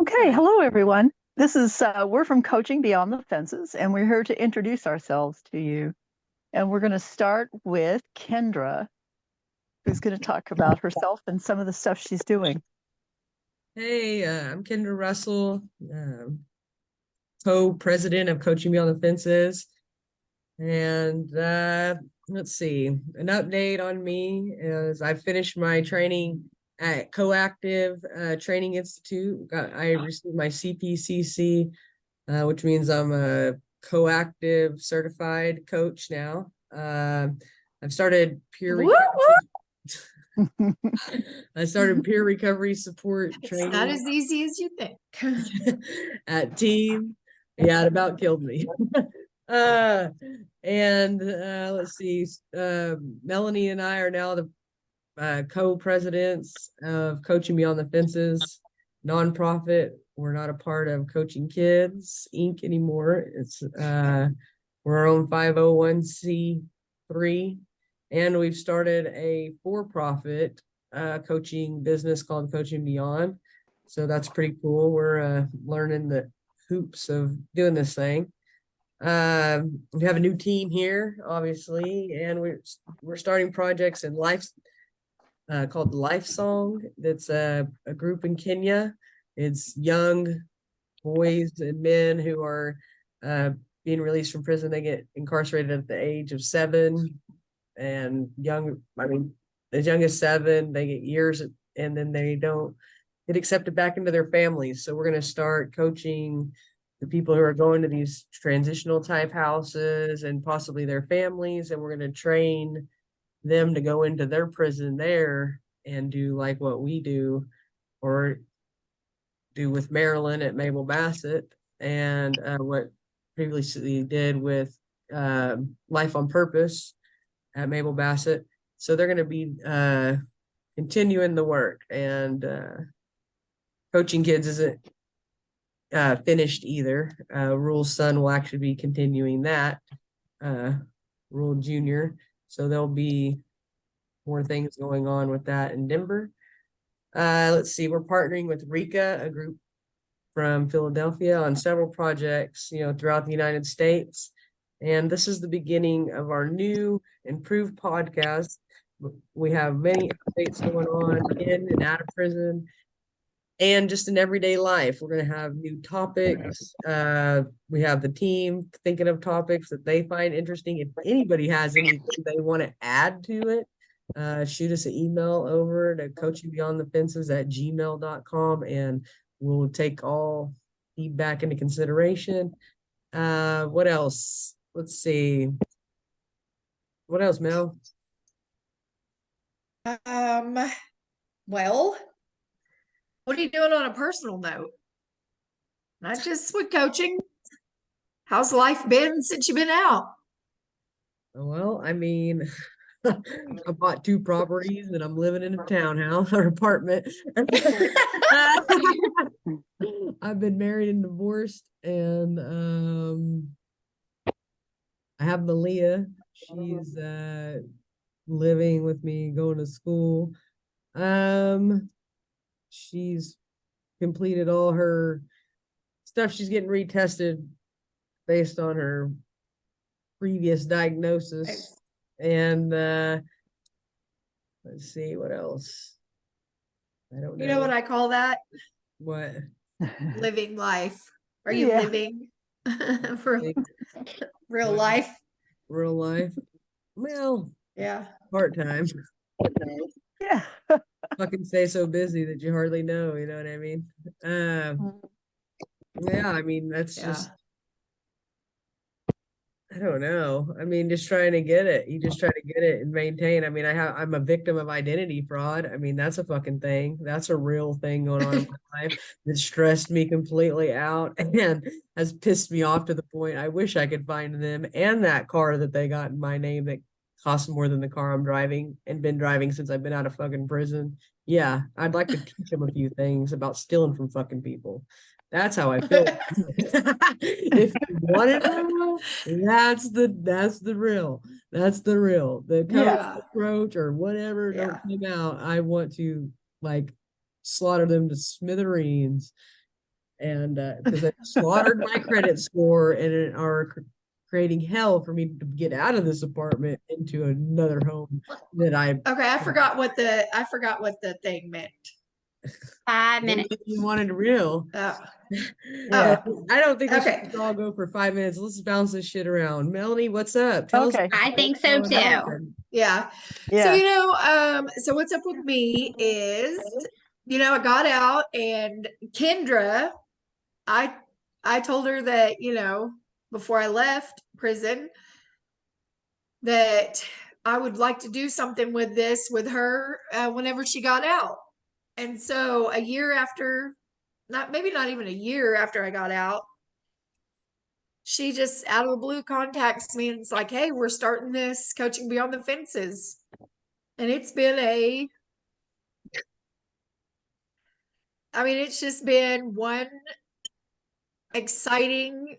Okay, hello everyone. This is we're from Coaching Beyond the Fences, and we're here to introduce ourselves to you. And we're going to start with Kendra, who's going to talk about herself and some of the stuff she's doing. Hey, I'm Kendra Russell, co-president of Coaching Beyond the Fences. And let's see, an update on me is I finished my training at Coactive Training Institute. I received my CPCC, which means I'm a Coactive certified coach now. I've started peer recovery. I started peer recovery support training. It's not as easy as you think. At Team. Yeah, it about killed me. Let's see, Melanie and I are now the co-presidents of Coaching Beyond the Fences nonprofit. We're not a part of Coaching Kids Inc. anymore. It's we're our own 501c3, and we've started a for-profit coaching business called Coaching Beyond. So that's pretty cool. We're learning the hoops of doing this thing. We have a new team here, obviously, and we're starting projects in life called Life Song. That's a group in Kenya. It's young boys and men who are being released from prison. They get incarcerated at the age of 7, and as young as 7, they get years, and then they don't get accepted back into their families. So we're going to start coaching the people who are going to these transitional type houses and possibly their families, and we're going to train them to go into their prison there and do like what we do or do with Maryland at Mabel Bassett, and what previously did with Life on Purpose at Mabel Bassett. So they're going to be continuing the work, and Coaching Kids isn't finished either. Rule's son will actually be continuing that, Rule Junior. So there'll be more things going on with that in Denver. Let's see, we're partnering with Rika, a group from Philadelphia, on several projects, throughout the United States. And this is the beginning of our new improved podcast. We have many updates going on in and out of prison and just in everyday life. We're going to have new topics. We have the team thinking of topics that they find interesting. If anybody has anything they want to add to it, shoot us an email over to coachingbeyondthefences@gmail.com, and we'll take all feedback into consideration. What else? Let's see. What else, Mel? Well, what are you doing on a personal note? Not just with coaching. How's life been since you've been out? Well, I bought 2 properties and I'm living in a townhouse or apartment. I've been married and divorced, and I have Malia. She's living with me, going to school. She's completed all her stuff. She's getting retested based on her previous diagnosis. And let's see, what else? I don't know. You know what I call that? What? Living life. Are you living for real life? Real life? Well, yeah. Part-time. Yeah. Fucking stay so busy that you hardly know, you know what I mean? Yeah, that's just, I don't know. Just trying to get it. You just try to get it and maintain. I'm a victim of identity fraud. That's a fucking thing. That's a real thing going on in my life that stressed me completely out and has pissed me off to the point I wish I could find them and that car that they got in my name that costs more than the car I'm driving and been driving since I've been out of fucking prison. Yeah, I'd like to teach them a few things about stealing from fucking people. That's how I feel. If you want to know, that's the real. That's the real. The approach or whatever don't come out. I want to slaughter them to smithereens. and because it slaughtered my credit score and are creating hell for me to get out of this apartment into another home that I Okay, I forgot what the thing meant. 5 minutes. you wanted to reel. Oh, Yeah. I don't think we Okay. should all go for 5 minutes. Let's bounce this shit around. Melanie, what's up? Tell us. Okay. I think so what's too. going on. yeah. So, Yeah. so what's up with me is, I got out and Kendra, I told her that, before I left prison, that I would like to do something with this with her whenever she got out. And so a year after, maybe not even a year after I got out, she just out of the blue contacts me and it's like, hey, we're starting this Coaching Beyond the Fences. And it's been it's just been one exciting,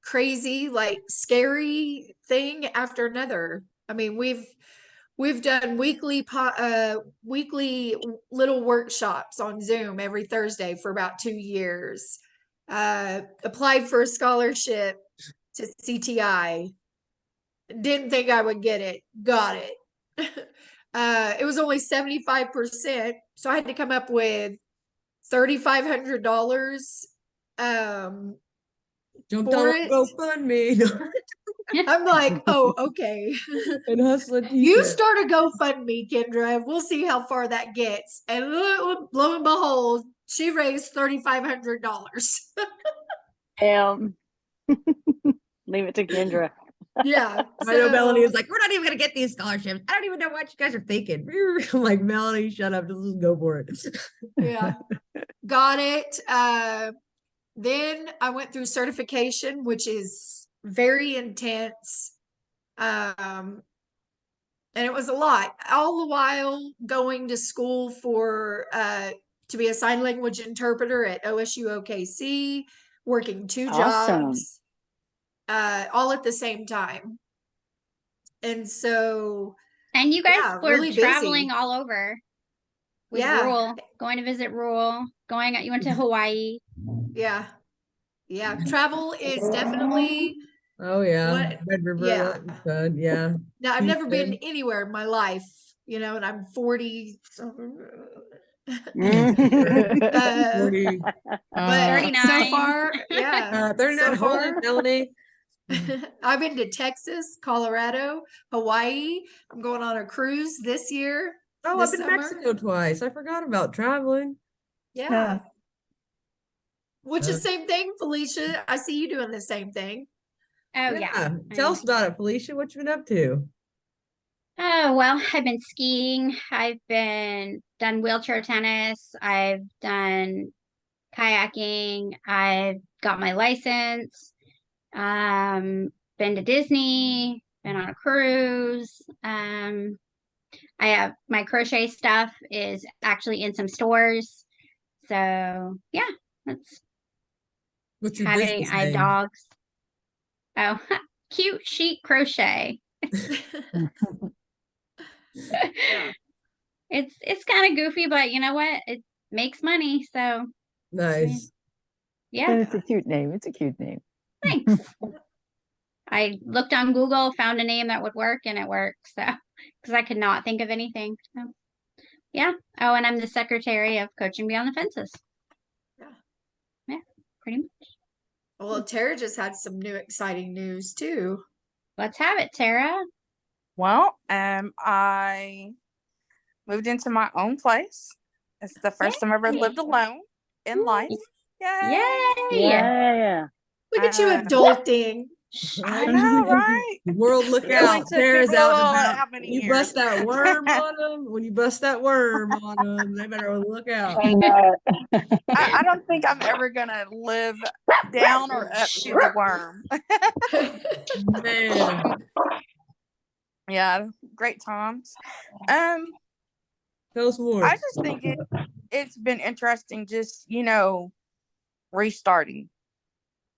crazy, like scary thing after another. I mean, we've done weekly little workshops on Zoom every Thursday for about 2 years. Applied for a scholarship to CTI. Didn't think I would get it. Got it. It was only 75%, so I had to come up with $3,500 Jumped for on it. GoFundMe I'm like, oh, okay. and hustling. You start a GoFundMe, Kendra. We'll see how far that gets. And lo and behold, she raised $3,500. Leave it to Kendra. Yeah. I know Melanie is like, we're not even gonna get these scholarships. I don't even know what you guys are thinking. I'm like, Melanie, shut up. Just go for it. Yeah. Got it. Then I went through certification, which is very intense. And it was a lot, all the while going to school for to be a sign language interpreter at OSU OKC, working 2 Awesome. jobs, all at the same time. And so, And you guys yeah, were really traveling busy. all over with Yeah. Rule, going to visit Rule, you went to Hawaii. Yeah. Yeah. Travel is definitely Oh yeah, what, Red River. yeah. That was fun. Yeah. Now I've never been Houston. anywhere in my life, and I'm 40. Mm. 40. But 39. so far, yeah. 39. So far, Melanie. I've been to Texas, Colorado, Hawaii. I'm going on a cruise this year. Oh, this I've been to summer. Mexico twice. I forgot about traveling. Yeah. Which is Uh, same thing, Felicia. I see you doing the same thing. Oh yeah. Tell us about it, Felicia. What you been up to? Oh well, I've been skiing. I've done wheelchair tennis. I've done kayaking. I've got my license. Been to Disney. Been on a cruise. I have my crochet stuff is actually in some stores. So yeah, that's What's your having. business I have name? dogs. Oh, cute sheet crochet. It's kind of goofy, but you know what? It makes money, so Nice. yeah. And it's a cute name. It's a cute name. Thanks. I looked on Google, found a name that would work, and it worked. So because I could not think of anything. So yeah. Oh, and I'm the secretary of Coaching Beyond the Fences. Yeah. Yeah, pretty much. Well, Tara just had some new exciting news too. Let's have it, Tara. Well, I moved into my own place. It's the first time I ever Yay. lived alone in life. Yay! Yay! Yeah. Look at you Uh, adulting. I know, right? World, look It only out. took Tara's me out little, and about. how many You years? bust that worm on them. When you bust that worm on them, they better look out. I know. I don't think I'm ever gonna live down or up to the worm. Man. Yeah, great times. Tell us more. I just think it's been interesting, just restarting,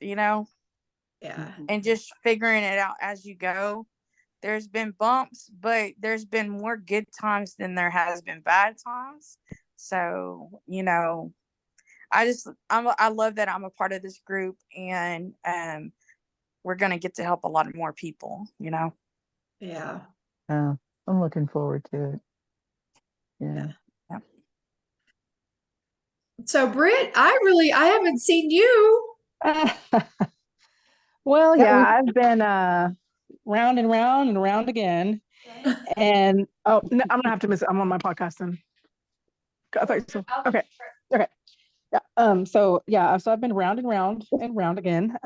Yeah. and just figuring it out as you go. There's been bumps, but there's been more good times than there has been bad times. So, I love that I'm a part of this group, and we're going to get to help a lot more people, Yeah. I'm looking forward to it. Yeah. Yeah. So Britt, I haven't seen you. Well, Yeah, yeah, I've been round and round and round again. And oh, no, I'm gonna have to miss it. I'm on my podcast then. I thought so. Okay. Okay. Yeah. So I've been round and round and round again.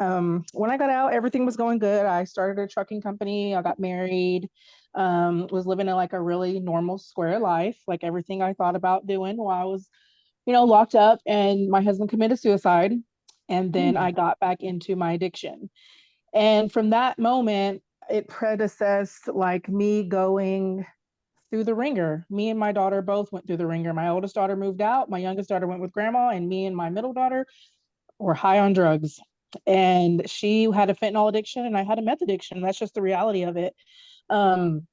When I got out, everything was going good. I started a trucking company. I got married. Was living in like a really normal square life, like everything I thought about doing while I was, locked up. And my husband committed suicide, and then I got back into my addiction. And from that moment, it predecessed like me going through the ringer. Me and my daughter both went through the ringer. My oldest daughter moved out, my youngest daughter went with grandma, and me and my middle daughter were high on drugs. And she had a fentanyl addiction, and I had a meth addiction. That's just the reality of it. Um,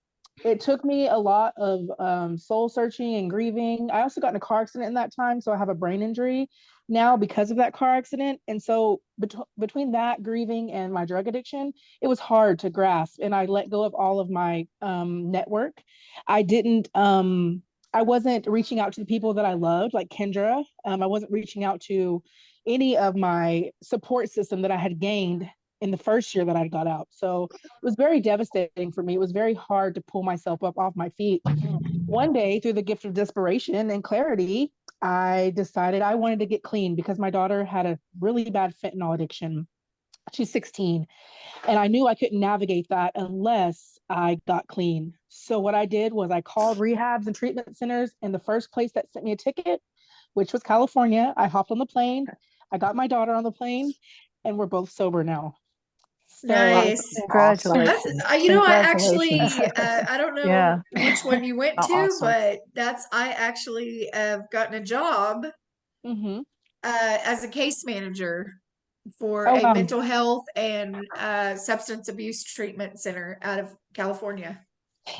it took me a lot of soul searching and grieving. I also got in a car accident in that time, so I have a brain injury now because of that car accident. And so between that grieving and my drug addiction, it was hard to grasp. And I let go of all of my network. I didn't. I wasn't reaching out to the people that I loved, like Kendra. I wasn't reaching out to any of my support system that I had gained in the first year that I got out. So it was very devastating for me. It was very hard to pull myself up off my feet. One day, through the gift of desperation and clarity, I decided I wanted to get clean because my daughter had a really bad fentanyl addiction. She's 16, and I knew I couldn't navigate that unless I got clean. So what I did was I called rehabs and treatment centers, and the first place that sent me a ticket, which was California, I hopped on the plane. I got my daughter on the plane, and we're both sober now. So Nice. Congratulations. That's I Congratulations. actually I don't know Yeah. which one you went to, Awesome. but I actually have gotten a job Mm-hmm. as a case manager for Oh, a wow. mental health and substance abuse treatment center out of California.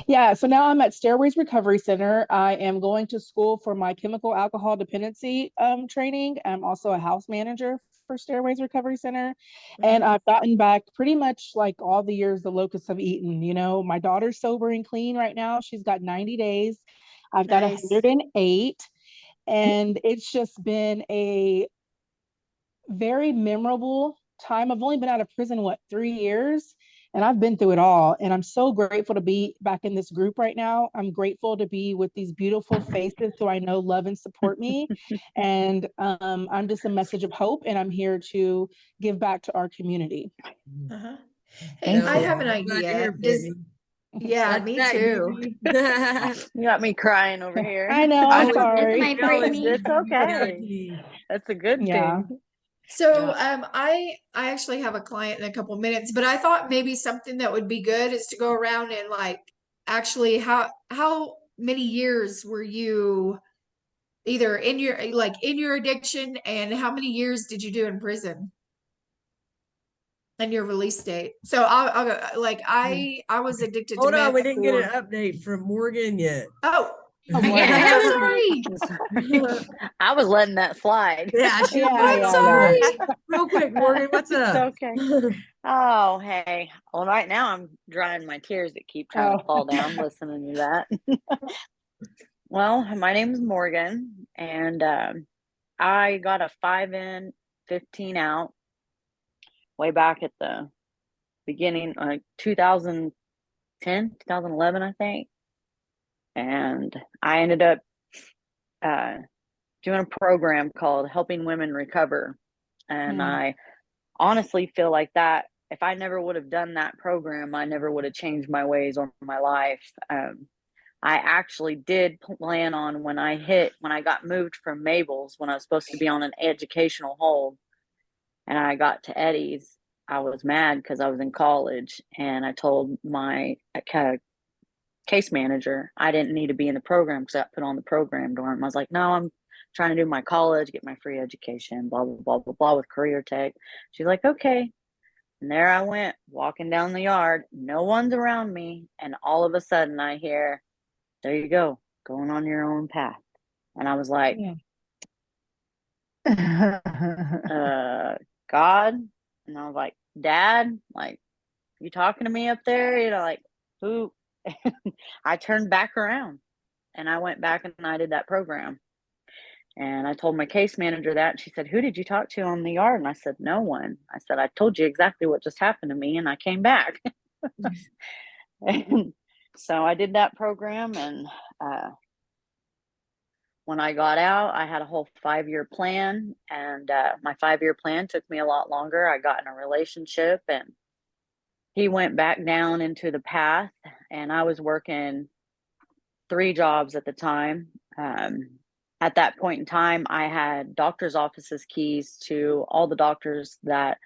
Yeah, so now I'm at Stairways Recovery Center. I am going to school for my chemical alcohol dependency training. I'm also a house manager for Stairways Recovery Center. And Mhm. I've gotten back pretty much like all the years the locusts have eaten. My daughter's sober and clean right now. She's got 90 days. I've got Nice. 108. And it's just been a very memorable time. I've only been out of prison, 3 years? And I've been through it all. And I'm so grateful to be back in this group right now. I'm grateful to be with these beautiful faces who I know love and support me. And I'm just a message of hope. And I'm here to give back to our community. Uh-huh. Hey, Thank I you. have an I'm glad to hear, idea. Brittany. Yeah, That's me that, too. Dee. You got me crying over here. I know, I'm Always sorry. My Dee, always Brittany. It's okay. Dee. That's a good Yeah. thing. So, Yeah. I actually have a client in a couple minutes, but I thought maybe something that would be good is to go around and like actually how many years were you either in your addiction, and how many years did you do in prison and your release date? So I'll go like I was addicted to Hold on, meth we didn't get an for update from Morgan yet. oh Oh, Yeah, Morgan. I'm haven't- sorry. Sorry. I was letting that slide. Yeah, she Yeah, I'm yeah, sorry. Real quick, Morgan, what's It's up? okay. Oh, hey. Well, right now I'm drying my tears that keep trying to Oh. fall down listening to that. Well, my name is Morgan, and I got a 5 in, 15 out way back at the beginning, like 2010, 2011, I think. And I ended up doing a program called Helping Women Recover. And I honestly feel like that if I never would have done that program, I never would have changed my ways or my life. I actually did plan on when I got moved from Mabel's, when I was supposed to be on an educational hold, and I got to Eddie's, I was mad because I was in college, and I told my case manager I didn't need to be in the program because I got put on the program dorm. I was like, no, I'm trying to do my college, get my free education, blah, blah, blah, blah, blah, with career tech. She's like, okay. And there I went, walking down the yard. No one's around me. And all of a sudden I hear, there you go, going on your own path. And I was like, Yeah. God. And I was like, Dad, like, you talking to me up there? You know, like, who? I turned back around and I went back and I did that program. And I told my case manager that, and she said, who did you talk to on the yard? And I said, no one. I said, I told you exactly what just happened to me, and I came back. And so I did that program, and when I got out, I had a whole 5-year plan, and my 5-year plan took me a lot longer. I got in a relationship, and he went back down into the path, and I was working 3 jobs at the time. At that point in time, I had doctor's offices keys to all the doctors that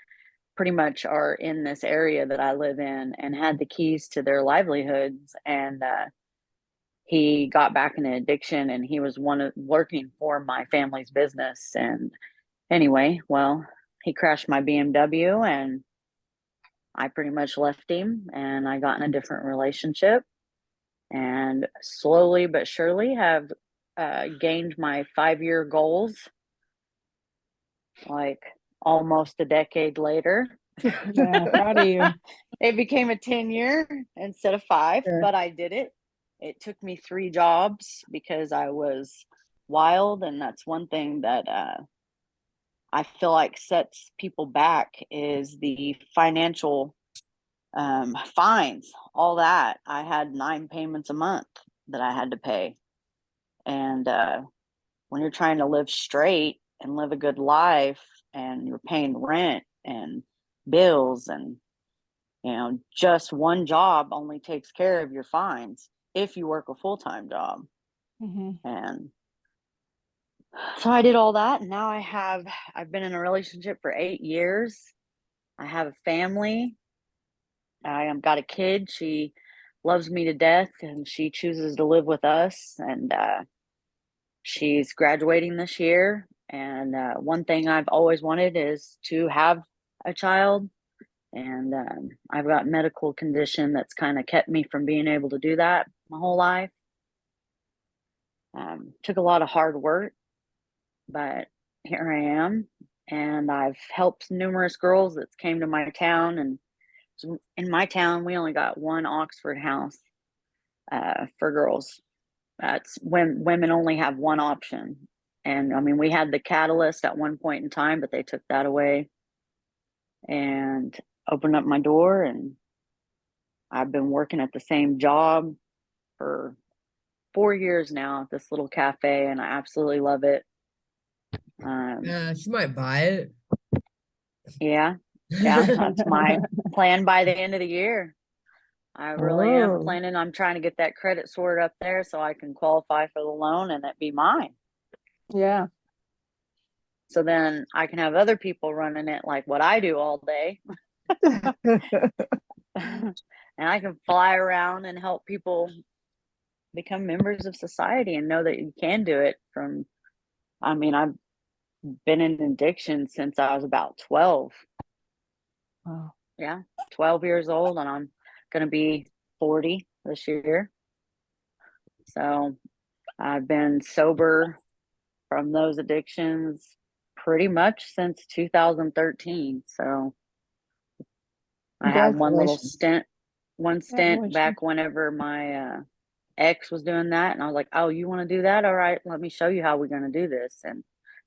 pretty much are in this area that I live in, and had the keys to their livelihoods. And he got back into addiction, and he was working for my family's business. And anyway, well, he crashed my BMW, and I pretty much left him, and I got in a different relationship, and slowly but surely have gained my 5-year goals, like almost a decade later. Yeah, proud of you. It became a 10-year instead of 5, Sure. but I did it. It took me 3 jobs because I was wild, and that's one thing that I feel like sets people back is the financial fines, all that. I had 9 payments a month that I had to pay. And when you're trying to live straight and live a good life, and you're paying rent and bills, and just one job only takes care of your fines if you work a full-time job. And so I did all that, and now I've been in a relationship for 8 years. I have a family. I got a kid. She loves me to death, and she chooses to live with us, and she's graduating this year. And one thing I've always wanted is to have a child. And I've got a medical condition that's kind of kept me from being able to do that my whole life. Took a lot of hard work, but here I am. And I've helped numerous girls that came to my town. And in my town, we only got one Oxford house for girls. That's when women only have one option. And I mean, we had the Catalyst at one point in time, but they took that away and opened up my door. And I've been working at the same job for 4 years now at this little cafe, and I absolutely love it. She might buy it. Yeah, that's my plan by the end of the year. I really am planning on trying to get that credit scored up there so I can qualify for the loan and it be mine. Yeah. So then I can have other people running it like what I do all day. And I can fly around and help people become members of society and know that you can do it. I've been in addiction since I was about 12. Wow. Yeah, 12 years old, and I'm going to be 40 this year. So I've been sober from those addictions pretty much since 2013. So I had one stint back whenever my ex was doing that, and I was like, oh, you want to do that? All right, let me show you how we're going to do this. And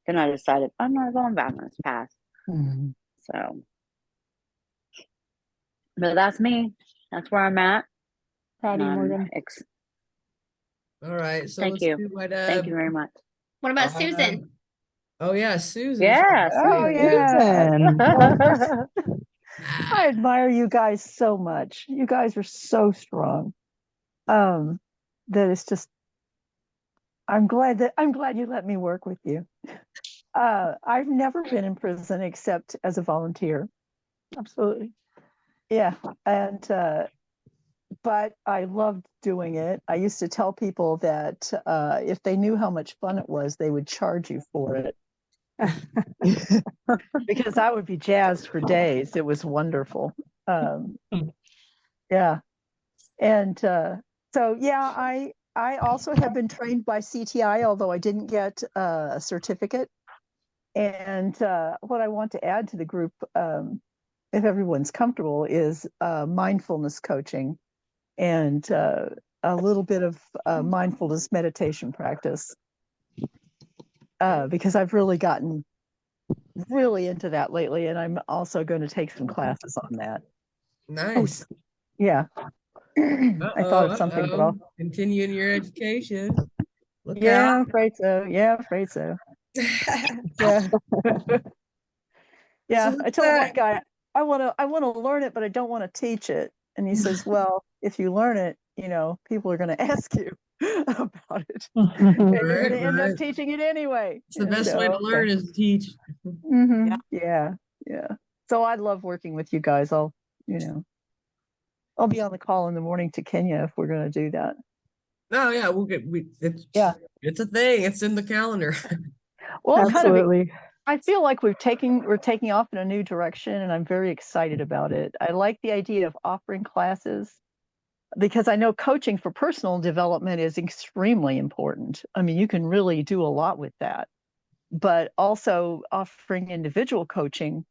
then I decided I'm not going back on this path. So, but that's me. That's where I'm at. Proud of you, Morgan. All right, so Thank let's you. do what Thank you very much. What about Susan? Oh yeah, Susan. Yeah, Oh, Susan. I admire you guys so much. You guys are so strong. That it's just, I'm glad you let me work with you. I've never been in prison except as a volunteer. Absolutely. Yeah. And, but I loved doing it. I used to tell people that if they knew how much fun it was, they would charge you for it. Because I would be jazzed for days. It was wonderful. Yeah. And so, yeah, I also have been trained by CTI, although I didn't get a certificate. And what I want to add to the group, if everyone's comfortable, is mindfulness coaching and a little bit of mindfulness meditation practice. Because I've really gotten really into that lately, and I'm also going to take some classes on that. Nice. Yeah. I thought of something, but I'll. Continuing your education. Look Yeah, out. afraid so. Yeah, afraid so. Yeah. Yeah, I told one guy, I want to learn it, but I don't want to teach it. And he says, well, if you learn it, people are going to ask you about it, and you're going to end up Right. teaching it anyway. It's the best way to learn is to teach. Yeah. Yeah. So I love working with you guys. I'll be on the call in the morning to Kenya if we're going to do that. Oh yeah, it's a thing. It's in the calendar. Well, Absolutely. I feel like we're taking off in a new direction, and I'm very excited about it. I like the idea of offering classes because I know coaching for personal development is extremely important. I mean, you can really do a lot with that, but also offering individual coaching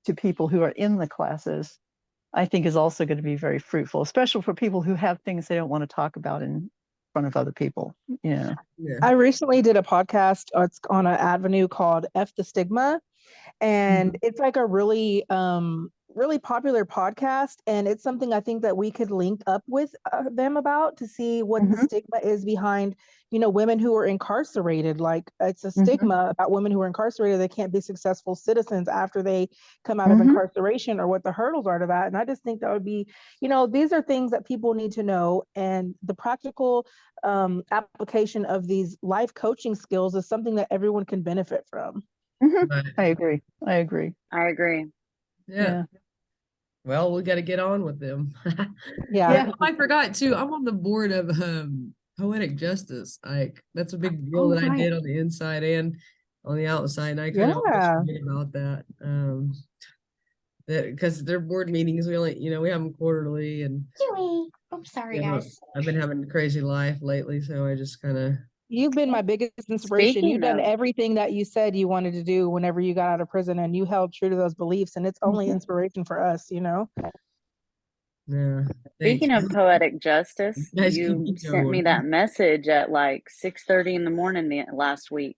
to people who are in the classes, I think, is also going to be very fruitful, especially for people who have things they don't want to talk about in front of other people. Yeah. I recently did a podcast. It's on an avenue called F the Stigma. And it's like a really really popular podcast, and it's something I think that we could link up with them about to see what the stigma is behind women who are incarcerated. Like, it's a stigma about women who are incarcerated, they can't be successful citizens after they come out of incarceration, or what the hurdles are to that. And I just think that would be, these are things that people need to know, and the practical application of these life coaching skills is something that everyone can benefit from. I agree. Yeah. Well, we got to get on with them. Yeah. I forgot too. I'm on the board of Poetic Justice. Like, that's a big deal that I did on the inside and on the outside. And I kind of always forget about that. Because their board meetings, we only, we have them quarterly, and I'm sorry, guys. I've been having a crazy life lately, so I just kind of. You've been my biggest inspiration. You've done everything that you said you wanted to do whenever you got out of prison, and you held true to those beliefs, and it's only inspiration for us, Yeah. Speaking of poetic justice, you keep sent me going. that message at like 6:30 in the morning last week.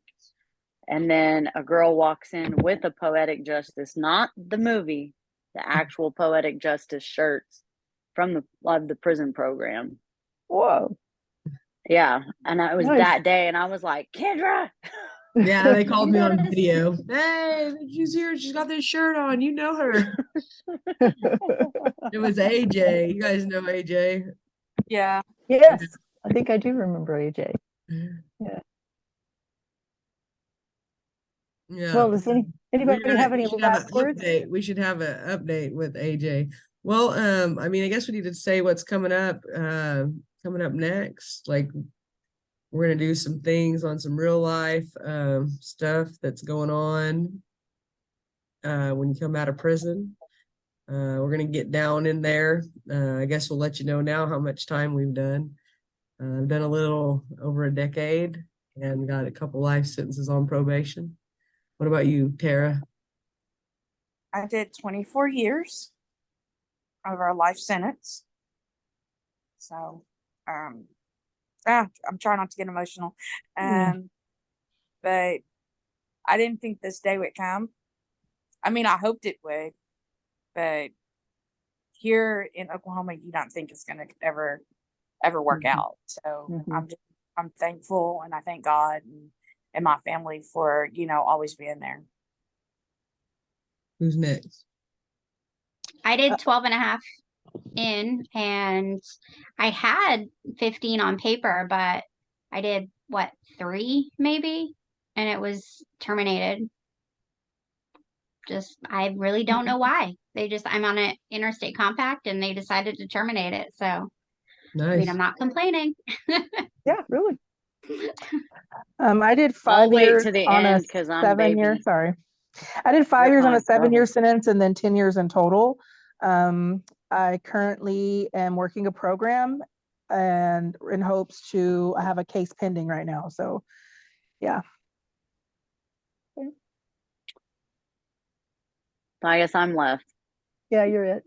And then a girl walks in with a Poetic Justice, not the movie, the actual Poetic Justice shirts from the prison program. Whoa. Yeah. And it was that day, and I was like, Kendra. Yeah, they called me on video. Hey, she's here. She's got this shirt on. You know her. It was AJ. You guys know AJ? Yeah. Yes. I think I do remember AJ. Yeah. Yeah. Well, does anybody have any last words? We should have an update with AJ. Well, I mean, I guess we need to say what's coming up next. Like, we're gonna do some things on some real life stuff that's going on when you come out of prison. We're gonna get down in there. I guess we'll let you know now how much time we've done. I've done a little over a decade and got a couple life sentences on probation. What about you, Tara? I did 24 years over a life sentence. So, I'm trying not to get emotional. But I didn't think this day would come. I mean, I hoped it would, but here in Oklahoma, you don't think it's going to ever work out. So I'm thankful, and I thank God and my family for, always being there. Who's next? I did 12 and a half in, and I had 15 on paper, but I did 3 maybe, and it was terminated. I really don't know why. I'm on an interstate compact, and they decided to terminate it. So, nice. I mean, I'm not complaining. Yeah, really. I did 5 years on a 7-year. Sorry, I did 5 years on a 7-year sentence, and then 10 years in total. I currently am working a program, and in hopes I have a case pending right now. So, yeah. So I guess I'm left. Yeah, you're it.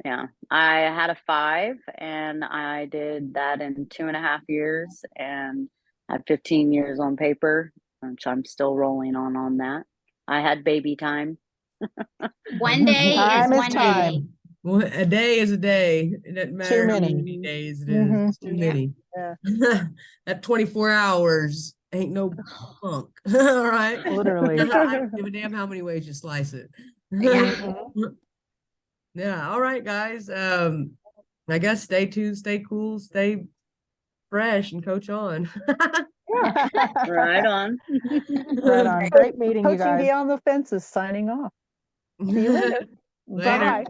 Yeah. I had a 5 and I did that in 2.5 years and had 15 years on paper, which I'm still rolling on that. I had baby time. One day is Time is one day. time. Well, a day is a day. It doesn't matter how many. many days it is. Mhm. It's too Yeah. many. Yeah. That 24 hours ain't no punk. All right. Literally. I don't give a damn how many ways you slice it. Yeah. Mhm. Yeah. All right, guys. I guess stay tuned, stay cool, stay fresh, and coach on. Right on. Right on. Great meeting you Coaching guys. Beyond the Fences signing off. See you later. Later. Bye.